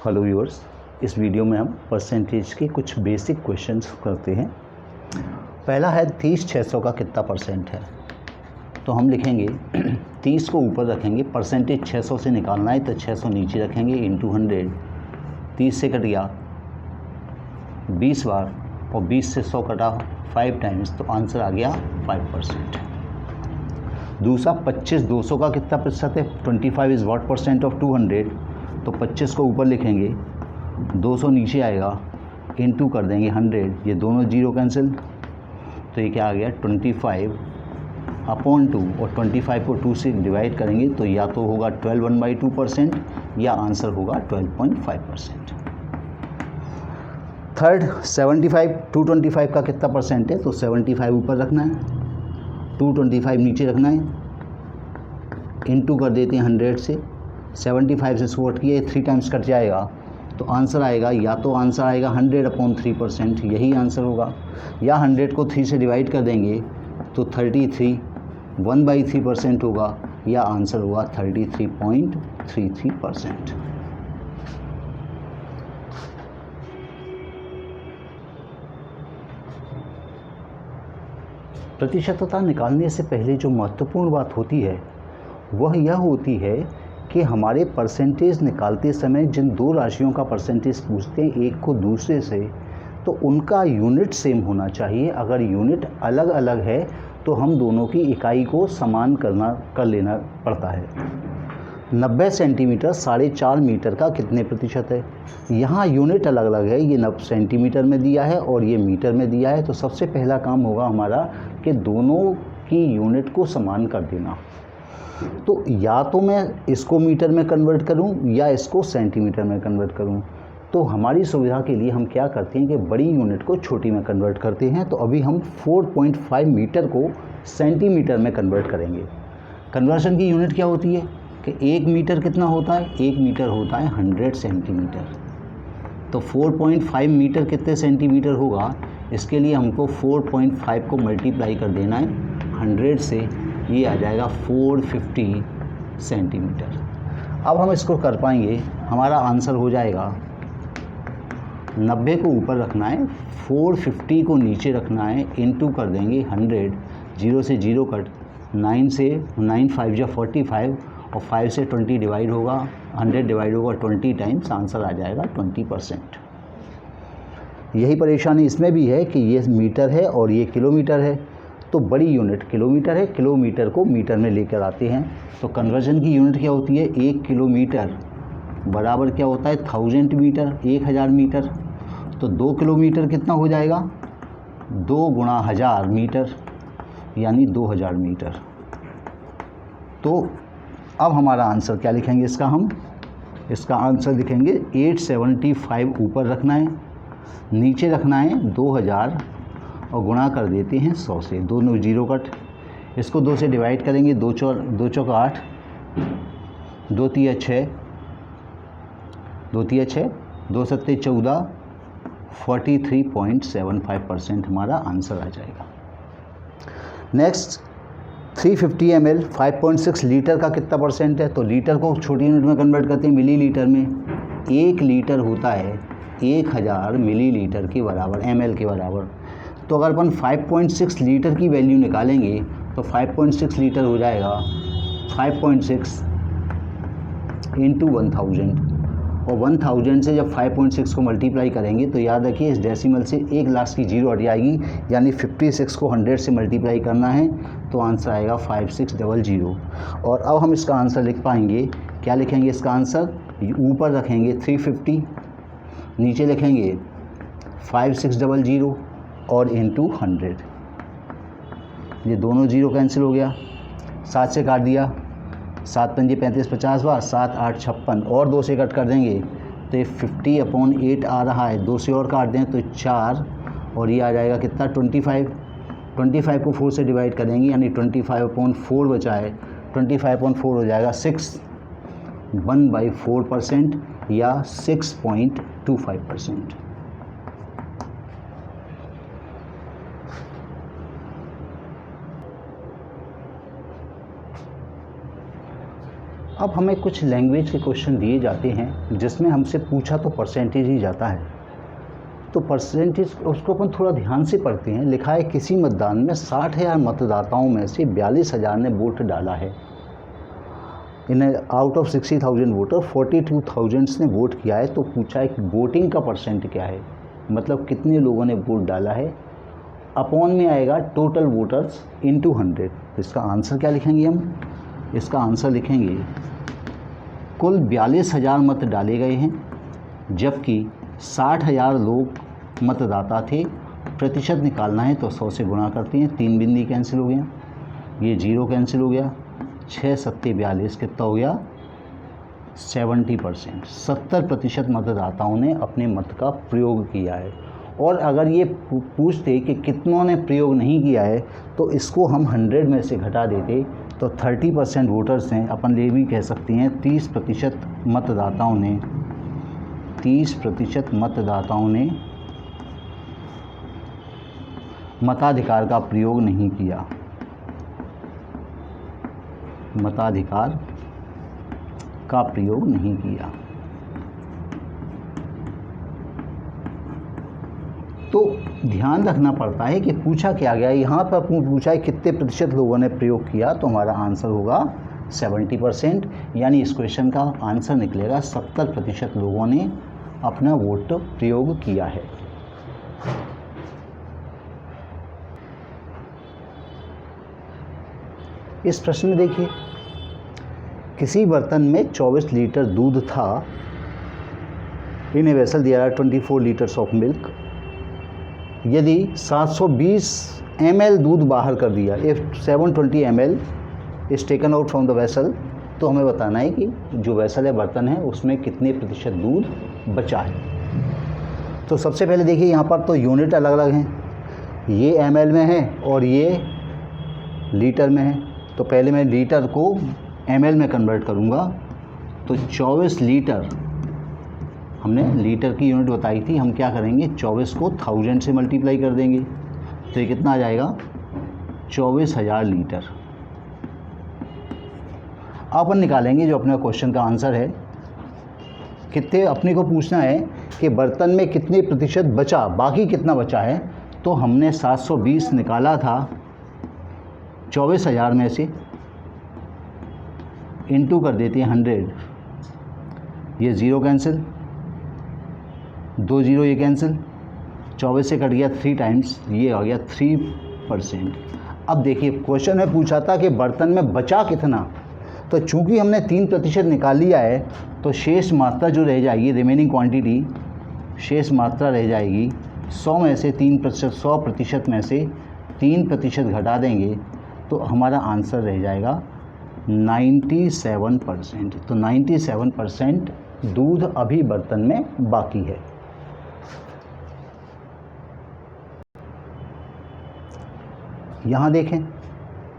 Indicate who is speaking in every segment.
Speaker 1: Hello viewers, इस video में हम परसेंटेज के कुछ बेसिक क्वेश्चंस करते हैं। पहला है 30/600 का कितना परसेंट है। तो हम लिखेंगे 30 को ऊपर रखेंगे, परसेंटेज 600 से निकालना है तो 600 नीचे रखेंगे इंटू 100। 30 से कट गया 20 बार और 20 से 100 कटा 5 टाइम्स, तो आंसर आ गया 5%। दूसरा 25/200 का कितना प्रतिशत है। 25 इज़ व्हाट परसेंट ऑफ 200। तो 25 को ऊपर लिखेंगे, 200 नीचे आएगा, इनटू कर देंगे 100, ये दोनों जीरो कैंसिल, तो ये क्या आ गया 25/2 और 25 को 2 से डिवाइड करेंगे तो या तो होगा 12/2% या आंसर होगा 12.5%। थर्ड 225 का कितना परसेंट है। तो 75 ऊपर रखना है, 225 नीचे रखना है, इनटू कर देते हैं 100 से। 75 से सॉर्ट किए 3 टाइम्स कट जाएगा तो आंसर आएगा, या तो आंसर आएगा 100/3%, यही आंसर होगा, या 100 को 3 से डिवाइड कर देंगे तो 33 1/3% होगा, या आंसर होगा 33.33%। प्रतिशतता निकालने से पहले जो महत्वपूर्ण बात होती है वह यह होती है कि हमारे परसेंटेज निकालते समय जिन दो राशियों का परसेंटेज पूछते हैं एक को दूसरे से, तो उनका यूनिट सेम होना चाहिए। अगर यूनिट अलग अलग है तो हम दोनों की इकाई को समान कर लेना पड़ता है। 90 सेंटीमीटर 4.5 मीटर का कितने प्रतिशत है। यहाँ यूनिट अलग अलग है, ये 90 सेंटीमीटर में दिया है और ये मीटर में दिया है। तो सबसे पहला काम होगा हमारा कि दोनों की यूनिट को समान कर देना। तो या तो मैं इसको मीटर में कन्वर्ट करूं या इसको सेंटीमीटर में कन्वर्ट करूं। तो हमारी सुविधा के लिए हम क्या करते हैं कि बड़ी यूनिट को छोटी में कन्वर्ट करते हैं। तो अभी हम 4.5 मीटर को सेंटीमीटर में कन्वर्ट करेंगे। कन्वर्शन की यूनिट क्या होती है कि 1 मीटर कितना होता है। 1 मीटर होता है 100 सेंटीमीटर। तो 4.5 मीटर कितने सेंटीमीटर होगा, इसके लिए हमको 4.5 को मल्टीप्लाई कर देना है 100 से, ये आ जाएगा 450 सेंटीमीटर। अब हम इसको कर पाएंगे, हमारा आंसर हो जाएगा 90 को ऊपर रखना है, 450 को नीचे रखना है, इनटू कर देंगे 100, 0 से 0 कट, 9 से 9 5 या 45 और 5 से 20 डिवाइड होगा, 100 डिवाइड होगा 20 टाइम्स, आंसर आ जाएगा 20%। यही परेशानी इसमें भी है कि ये मीटर है और ये किलोमीटर है। तो बड़ी यूनिट किलोमीटर है, किलोमीटर को मीटर में लेकर आते हैं। तो कन्वर्जन की यूनिट क्या होती है, 1 किलोमीटर बराबर क्या होता है 1000 मीटर, 1000 मीटर। तो 2 किलोमीटर कितना हो जाएगा, 2 गुणा 1000 मीटर यानी 2000 मीटर। तो अब हमारा आंसर क्या लिखेंगे इसका आंसर लिखेंगे 875 ऊपर रखना है, नीचे रखना है 2000 और गुणा कर देते हैं 100 से, दोनों जीरो कट। इसको 2 से डिवाइड करेंगे, 2 चौक 8, 2 तिया 6, 2 सत्ते 14, 43.75% हमारा आंसर आ जाएगा। नेक्स्ट 350 ml 5.6 लीटर का कितना परसेंट है। तो लीटर को छोटी यूनिट में कन्वर्ट करते हैं मिलीलीटर में। 1 लीटर होता है 1000 मिलीलीटर के बराबर, ml के बराबर। तो अगर अपन 5.6 लीटर की वैल्यू निकालेंगे तो 5.6 लीटर हो जाएगा 5.6 इंटू 1000, और 1000 से जब 5.6 को मल्टीप्लाई करेंगे तो याद रखिए इस डेसिमल से एक लास्ट की जीरो हट जाएगी, यानी 56 को 100 से मल्टीप्लाई करना है तो आंसर आएगा 5600। और अब हम इसका आंसर लिख पाएंगे, क्या लिखेंगे इसका आंसर, ऊपर रखेंगे 350, नीचे लिखेंगे 5600 और इंटू 100। ये दोनों जीरो कैंसिल हो गया, 7 से काट दिया, 7 पंजे 35 50 बार, 7 8 56 और 2 से कट कर देंगे तो ये 50/8 आ रहा है। 2 से और काट दें तो 4 और ये आ जाएगा कितना 25 को 4 से डिवाइड करेंगे यानी 25/4 बचा है, 25/4 हो जाएगा 6, 1/4% या 6.25%। अब हमें कुछ लैंग्वेज के क्वेश्चन दिए जाते हैं जिसमें हमसे पूछा तो परसेंटेज ही जाता है, तो परसेंटेज उसको अपन थोड़ा ध्यान से पढ़ते हैं। लिखा है किसी मतदान में 60,000 मतदाताओं में से 42,000 ने वोट डाला है। इन आउट ऑफ 60,000 वोटर 42,000 ने वोट किया है। तो पूछा है कि वोटिंग का परसेंट क्या है, मतलब कितने लोगों ने वोट डाला है। अपॉन में आएगा टोटल वोटर्स इनटू 100। इसका आंसर क्या लिखेंगे हम, इसका आंसर लिखेंगे कुल 42,000 मत डाले गए हैं, जबकि 60,000 लोग मतदाता थे। प्रतिशत निकालना है तो 100 से गुणा करते हैं, 3 बिंदी कैंसिल हो गया, ये 0 कैंसिल हो गया, 6 सत्ते 42 कितना हो गया 70%। 70% मतदाताओं ने अपने मत का प्रयोग किया है। और अगर ये पूछते कि कितनों ने प्रयोग नहीं किया है तो इसको हम 100 में से घटा देते, तो 30% वोटर्स हैं, अपन ये भी कह सकते हैं 30% मतदाताओं ने 30% मतदाताओं ने मताधिकार का प्रयोग नहीं किया, मताधिकार का प्रयोग नहीं किया। तो ध्यान रखना पड़ता है कि पूछा क्या गया। यहाँ पर पूछा है कितने प्रतिशत लोगों ने प्रयोग किया, तो हमारा आंसर होगा 70%, यानी इस क्वेश्चन का आंसर निकलेगा 70% लोगों ने अपना वोट प्रयोग किया है। इस प्रश्न में देखिए, किसी बर्तन में 24 लीटर दूध था। In a vessel there are 24 litres of milk. यदि 720 ml दूध बाहर कर दिया, if 720 ml is taken out from the vessel, तो हमें बताना है कि जो वेसल है, बर्तन है, उसमें कितने प्रतिशत दूध बचा है। तो सबसे पहले देखिए यहाँ पर तो यूनिट अलग अलग हैं, ये ml में है और ये लीटर में है। तो पहले मैं लीटर को ml में कन्वर्ट करूँगा, तो 24 लीटर, हमने लीटर की यूनिट बताई थी, हम क्या करेंगे 24 को 1000 से मल्टीप्लाई कर देंगे, तो ये कितना आ जाएगा 24,000 लीटर। अब अपन निकालेंगे जो अपने क्वेश्चन का आंसर है, कितने अपने को पूछना है कि बर्तन में कितने प्रतिशत बचा, बाकी कितना बचा है। तो हमने 720 निकाला था 24,000 में से, इनटू कर देते हैं 100, ये 0 कैंसिल, 2 0 ये कैंसिल, 24 से कट गया 3 टाइम्स, ये आ गया 3%। अब देखिए क्वेश्चन में पूछा था कि बर्तन में बचा कितना, तो चूंकि हमने 3% निकाल लिया है, तो शेष मात्रा जो रह जाएगी, रिमेनिंग क्वांटिटी, शेष मात्रा रह जाएगी 100 में से 3%, 100% में से 3% घटा देंगे, तो हमारा आंसर रह जाएगा 97%। तो 97% दूध अभी बर्तन में बाकी है। यहाँ देखें,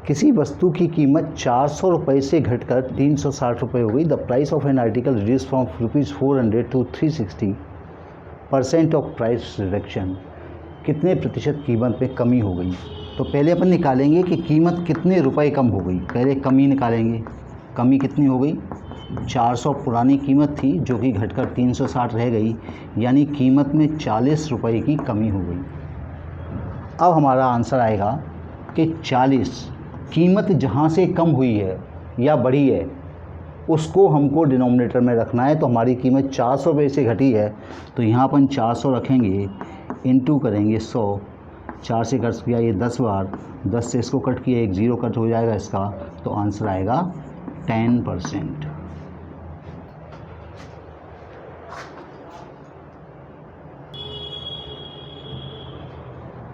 Speaker 1: किसी वस्तु की कीमत 400 रुपये से घटकर 360 रुपये हो गई। The price of an article reduce from ₹400 to 360% of price reduction. कितने प्रतिशत कीमत में कमी हो गई। तो पहले अपन निकालेंगे कि कीमत कितने रुपए कम हो गई। पहले कमी निकालेंगे, कमी कितनी हो गई, 400 पुरानी कीमत थी जो कि घटकर 360 रह गई, यानी कीमत में 40 रुपये की कमी हो गई। अब हमारा आंसर आएगा कि 40, कीमत जहाँ से कम हुई है या बढ़ी है उसको हमको डिनोमिनेटर में रखना है। तो हमारी कीमत 400 रुपये से घटी है, तो यहाँ अपन 400 रखेंगे, इनटू करेंगे 100, 4 से कट किया ये 10 बार, 10 से इसको कट किया, एक 0 कट हो जाएगा इसका, तो आंसर आएगा 10%।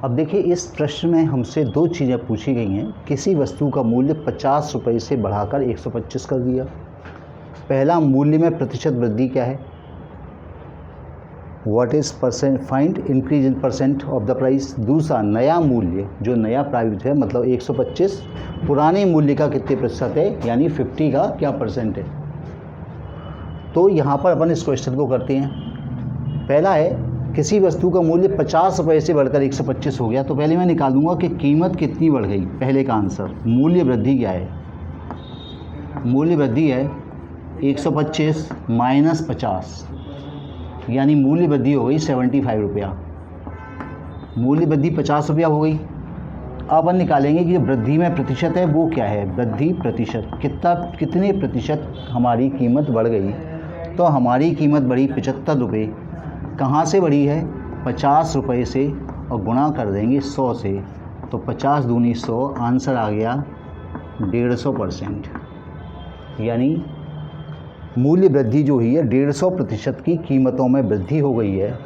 Speaker 1: अब देखिए इस प्रश्न में हमसे 2 चीज़ें पूछी गई हैं। किसी वस्तु का मूल्य 50 रुपये से बढ़ाकर 125 कर दिया। पहला, मूल्य में प्रतिशत वृद्धि क्या है, what is percent, find increase in percent of the price. दूसरा, नया मूल्य जो नया प्राइस है, मतलब 125 पुराने मूल्य का कितने प्रतिशत है, यानी 50 का क्या परसेंट है। तो यहाँ पर अपन इस क्वेश्चन को करते हैं। पहला है, किसी वस्तु का मूल्य 50 रुपये से बढ़कर 125 हो गया। तो पहले मैं निकालूंगा कि कीमत कितनी बढ़ गई। पहले का आंसर, मूल्य वृद्धि क्या है, मूल्य वृद्धि है 125 माइनस 50, यानी मूल्य वृद्धि हो गई 75 रुपया। मूल्य वृद्धि 50 रुपया हो गई। अब अपन निकालेंगे कि वृद्धि में प्रतिशत है वो क्या है। वृद्धि प्रतिशत कितने प्रतिशत हमारी कीमत बढ़ गई। तो हमारी कीमत बढ़ी 75 रुपये। कहाँ से बढ़ी है? 50 रुपये से, और गुणा कर देंगे 100 से। तो 50 दूनी 100, आंसर आ गया 150%। यानी मूल्य वृद्धि जो हुई है 150% की कीमतों में वृद्धि हो गई है।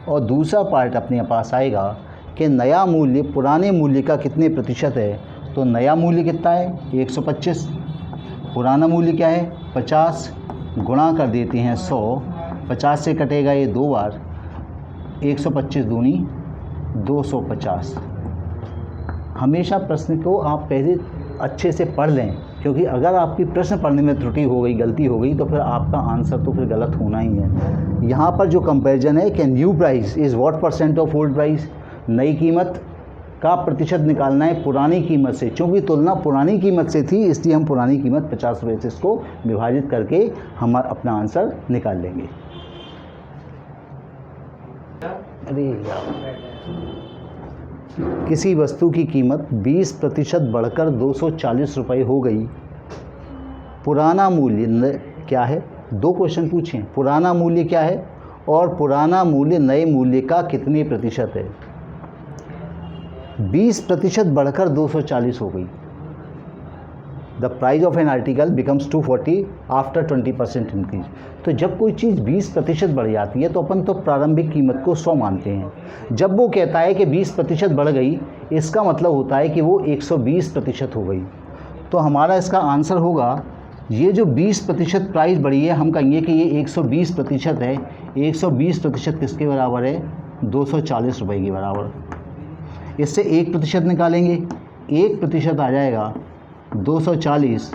Speaker 1: और दूसरा पार्ट अपने पास आएगा कि नया मूल्य पुराने मूल्य का कितने प्रतिशत है। तो नया मूल्य कितना है? 125। पुराना मूल्य क्या है? 50। गुणा कर देते हैं 100। 50 से कटेगा ये 2 बार। 125 दूनी 250। हमेशा प्रश्न को आप पहले अच्छे से पढ़ लें, क्योंकि अगर आपकी प्रश्न पढ़ने में त्रुटि हो गई, गलती हो गई, तो फिर आपका आंसर तो फिर गलत होना ही है। यहाँ पर जो कंपैरिजन है कि new price is what percent of old price, नई कीमत का प्रतिशत निकालना है पुरानी कीमत से। चूँकि तुलना पुरानी कीमत से थी, इसलिए हम पुरानी कीमत 50 रुपये से इसको विभाजित करके हम अपना आंसर निकाल लेंगे। अरे यार, किसी वस्तु की कीमत 20% बढ़कर 240 रुपये हो गई। पुराना मूल्य क्या है? 2 क्वेश्चन पूछे। पुराना मूल्य क्या है और पुराना मूल्य नए मूल्य का कितने प्रतिशत है। 20% बढ़कर 240 हो गई। The price of an article becomes 240 after 20% increase. तो जब कोई चीज़ 20% बढ़ जाती है तो अपन तो प्रारंभिक कीमत को 100 मानते हैं। जब वो कहता है कि 20% बढ़ गई, इसका मतलब होता है कि वो 120% हो गई। तो हमारा इसका आंसर होगा, ये जो 20% प्राइस बढ़ी है, हम कहेंगे कि ये 120% है। 120% किसके बराबर है? 240 रुपये के बराबर। इससे 1% निकालेंगे। 1% आ जाएगा 240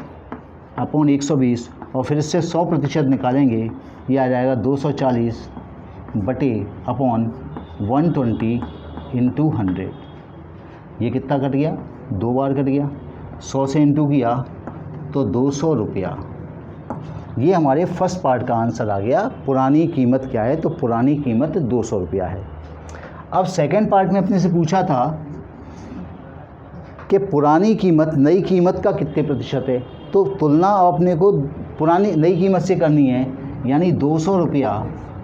Speaker 1: अपॉन 120, और फिर इससे 100% निकालेंगे। ये आ जाएगा 240 बटे अपॉन 120 इंटू 100। ये कितना कट गया? 2 बार कट गया। 100 से इंटू किया तो 200 रुपया। ये हमारे फर्स्ट पार्ट का आंसर आ गया। पुरानी कीमत क्या है? तो पुरानी कीमत 200 रुपया है। अब सेकंड पार्ट में अपने से पूछा था कि पुरानी कीमत नई कीमत का कितने प्रतिशत है। तो तुलना अपने को पुरानी नई कीमत से करनी है, यानी 200 रुपया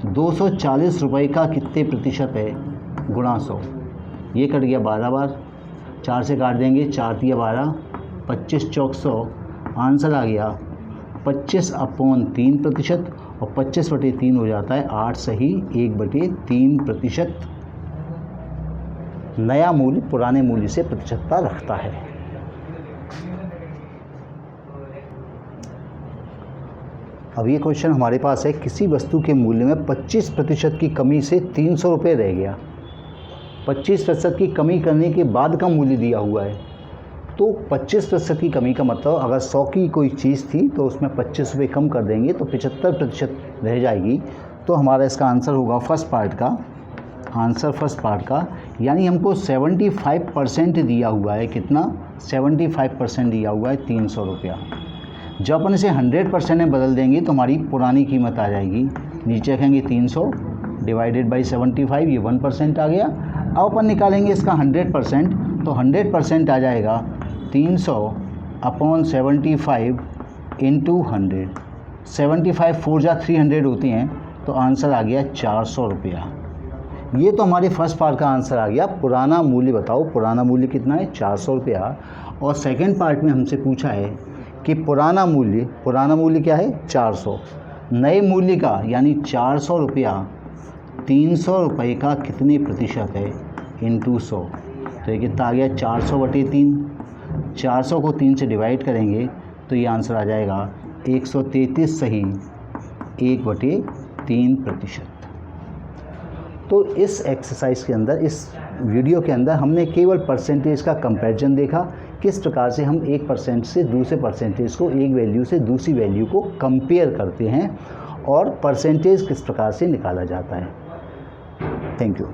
Speaker 1: 240 रुपये का कितने प्रतिशत है गुणा 100। ये कट गया 12 बार। 4 से काट देंगे, 4 तिया 12, 25 चौक 100। आंसर आ गया 25/3%, और 25/3 हो जाता है 8 सही 1/3%। नया मूल्य पुराने मूल्य से प्रतिशतता रखता है। अब ये क्वेश्चन हमारे पास है, किसी वस्तु के मूल्य में 25% की कमी से 300 रुपये रह गया। 25% की कमी करने के बाद का मूल्य दिया हुआ है। तो 25% की कमी का मतलब, अगर 100 की कोई चीज़ थी तो उसमें 25 रुपये कम कर देंगे तो 75% रह जाएगी। तो हमारा इसका आंसर होगा फर्स्ट पार्ट का आंसर, फर्स्ट पार्ट का, यानी हमको 75% दिया हुआ है। कितना? 75% दिया हुआ है 300 रुपया। जब अपन इसे 100% में बदल देंगे तो हमारी पुरानी कीमत आ जाएगी। नीचे रखेंगे 300 डिवाइडेड बाई 75, ये 1% आ गया। अब अपन निकालेंगे इसका 100%, तो 100% आ जाएगा 300 अपॉन 75 इंटू 100। 75 4 जा 300 होती हैं, तो आंसर आ गया 400 रुपया। ये तो हमारे फर्स्ट पार्ट का आंसर आ गया। पुराना मूल्य बताओ, पुराना मूल्य कितना है? 400 रुपया। और सेकंड पार्ट में हमसे पूछा है कि पुराना मूल्य क्या है? 400। नए मूल्य का यानी 400 रुपया 300 रुपये का कितने प्रतिशत है इंटू 100। तो ये कितना आ गया? 400/3। 400 को 3 से डिवाइड करेंगे तो ये आंसर आ जाएगा 133 सही 1/3%। तो इस एक्सरसाइज के अंदर, इस वीडियो के अंदर हमने केवल परसेंटेज का कंपैरिजन देखा, किस प्रकार से हम एक परसेंट से दूसरे परसेंटेज को, एक वैल्यू से दूसरी वैल्यू को कंपेयर करते हैं और परसेंटेज किस प्रकार से निकाला जाता है। Thank you.